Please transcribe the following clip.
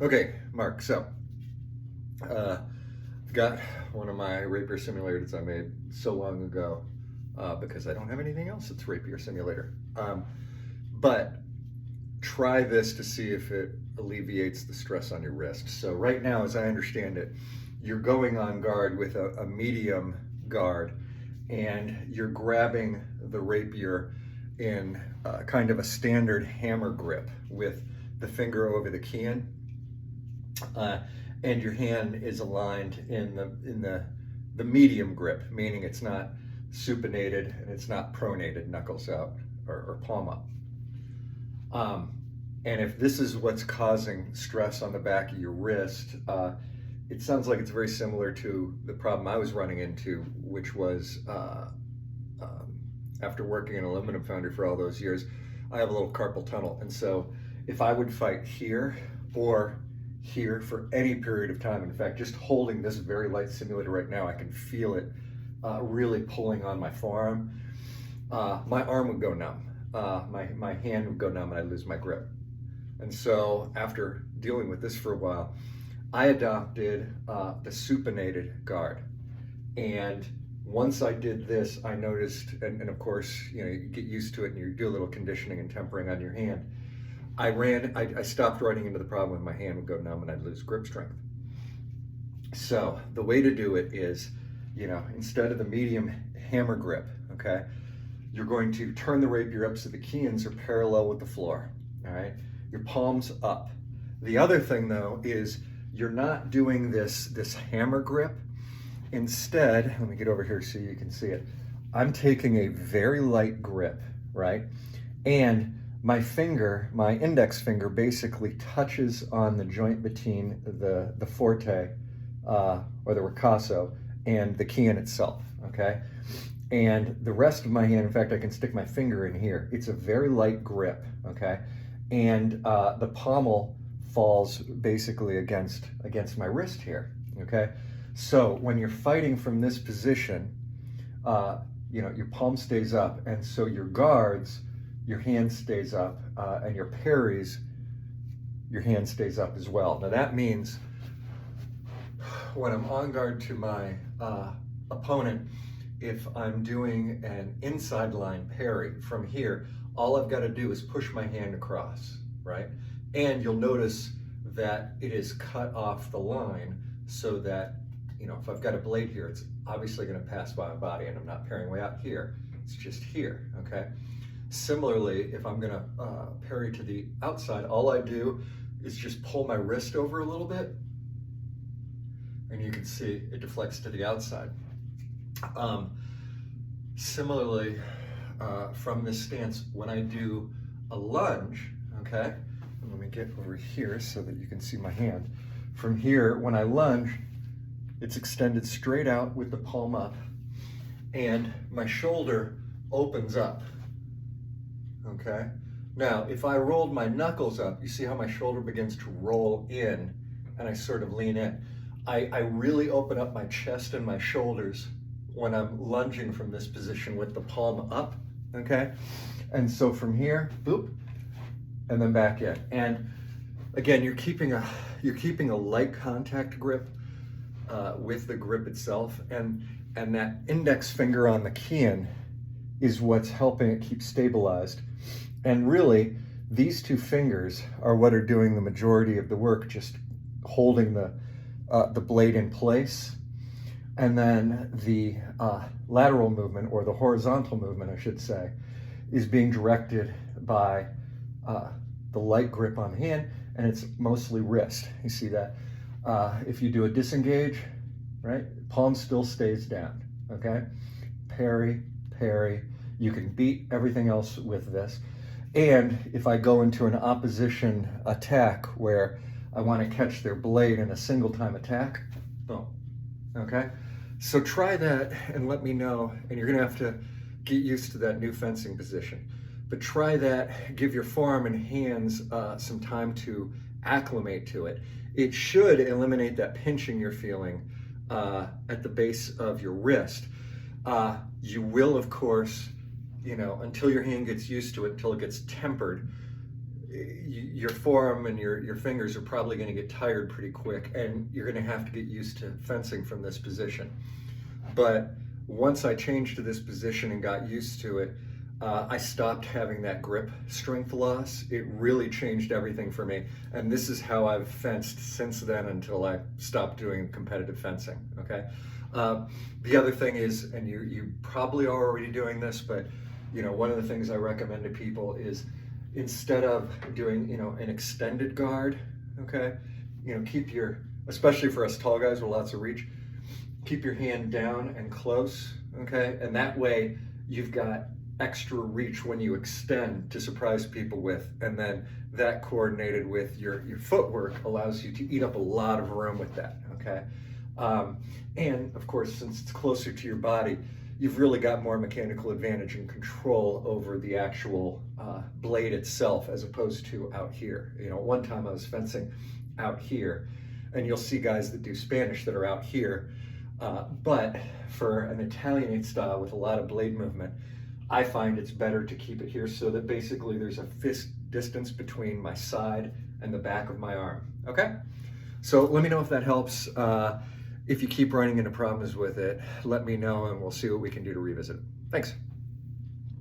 Okay, Mark, so got one of my rapier simulators I made so long ago because I don't have anything else that's rapier simulator. But try this to see if it alleviates the stress on your wrist. So right now, as I understand it, you're going on guard with a medium guard, and you're grabbing the rapier in kind of a standard hammer grip with the finger over the key and your hand is aligned in the medium grip, meaning it's not supinated and it's not pronated, knuckles out or palm up. And if this is what's causing stress on the back of your wrist, it sounds like it's very similar to the problem I was running into, which was after working in an aluminum foundry for all those years, I have a little carpal tunnel. And so if I would fight here or here for any period of time, in fact, just holding this very light simulator right now, I can feel it really pulling on my forearm. My arm would go numb. My hand would go numb and I'd lose my grip. And so after dealing with this for a while, I adopted the supinated guard. And once I did this, I noticed, and of course, you get used to it and you do a little conditioning and tempering on your hand. I stopped running into the problem when my hand would go numb and I'd lose grip strength. So the way to do it is, instead of the medium hammer grip, okay, you're going to turn the rapier up so the keys are parallel with the floor, all right? Your palms up. The other thing though is you're not doing this hammer grip. Instead, let me get over here so you can see it. I'm taking a very light grip, right? And my index finger basically touches on the joint between the forte or the ricasso and the key in itself, okay? And the rest of my hand, in fact, I can stick my finger in here. It's a very light grip, okay? And the pommel falls basically against my wrist here, okay? So when you're fighting from this position, your palm stays up, and so your guards, your hand stays up, and your parries, your hand stays up as well. Now that means when I'm on guard to my opponent, if I'm doing an inside line parry from here, all I've got to do is push my hand across, right? And you'll notice that it is cut off the line so that, if I've got a blade here, it's obviously going to pass by my body and I'm not parrying way out here. It's just here, okay? Similarly, if I'm going to parry to the outside, all I do is just pull my wrist over a little bit, and you can see it deflects to the outside. Similarly, from this stance, when I do a lunge, okay, and let me get over here so that you can see my hand. From here, when I lunge, it's extended straight out with the palm up, and my shoulder opens up, okay? Now, if I rolled my knuckles up, you see how my shoulder begins to roll in, and I sort of lean in. I really open up my chest and my shoulders when I'm lunging from this position with the palm up, okay? And so from here, boop, and then back in. And again, you're keeping a light contact grip with the grip itself, and that index finger on the key is what's helping it keep stabilized. And really, these two fingers are what are doing the majority of the work, just holding the blade in place. And then the lateral movement, or the horizontal movement, I should say, is being directed by the light grip on the hand, and it's mostly wrist. You see that? If you do a disengage, right, palm still stays down, okay? Parry, parry. You can beat everything else with this. And if I go into an opposition attack where I want to catch their blade in a single time attack, boom, okay? So try that and let me know, and you're gonna have to get used to that new fencing position. But try that, give your forearm and hands some time to acclimate to it. It should eliminate that pinching you're feeling at the base of your wrist. You will, of course, until your hand gets used to it, until it gets tempered, your forearm and your fingers are probably going to get tired pretty quick, and you're going to have to get used to fencing from this position. But once I changed to this position and got used to it, I stopped having that grip strength loss. It really changed everything for me. And this is how I've fenced since then until I stopped doing competitive fencing, okay? The other thing is, and you probably are already doing this, but one of the things I recommend to people is instead of doing, an extended guard, okay? Keep especially for us tall guys with lots of reach, keep your hand down and close, okay? And that way you've got extra reach when you extend to surprise people with, and then that coordinated with your footwork allows you to eat up a lot of room with that, okay? And of course, since it's closer to your body, you've really got more mechanical advantage and control over the actual blade itself as opposed to out here. One time I was fencing out here, and you'll see guys that do Spanish that are out here, but for an Italianate style with a lot of blade movement, I find it's better to keep it here so that basically there's a fist distance between my side and the back of my arm, okay? So let me know if that helps. If you keep running into problems with it, let me know and we'll see what we can do to revisit it. Thanks.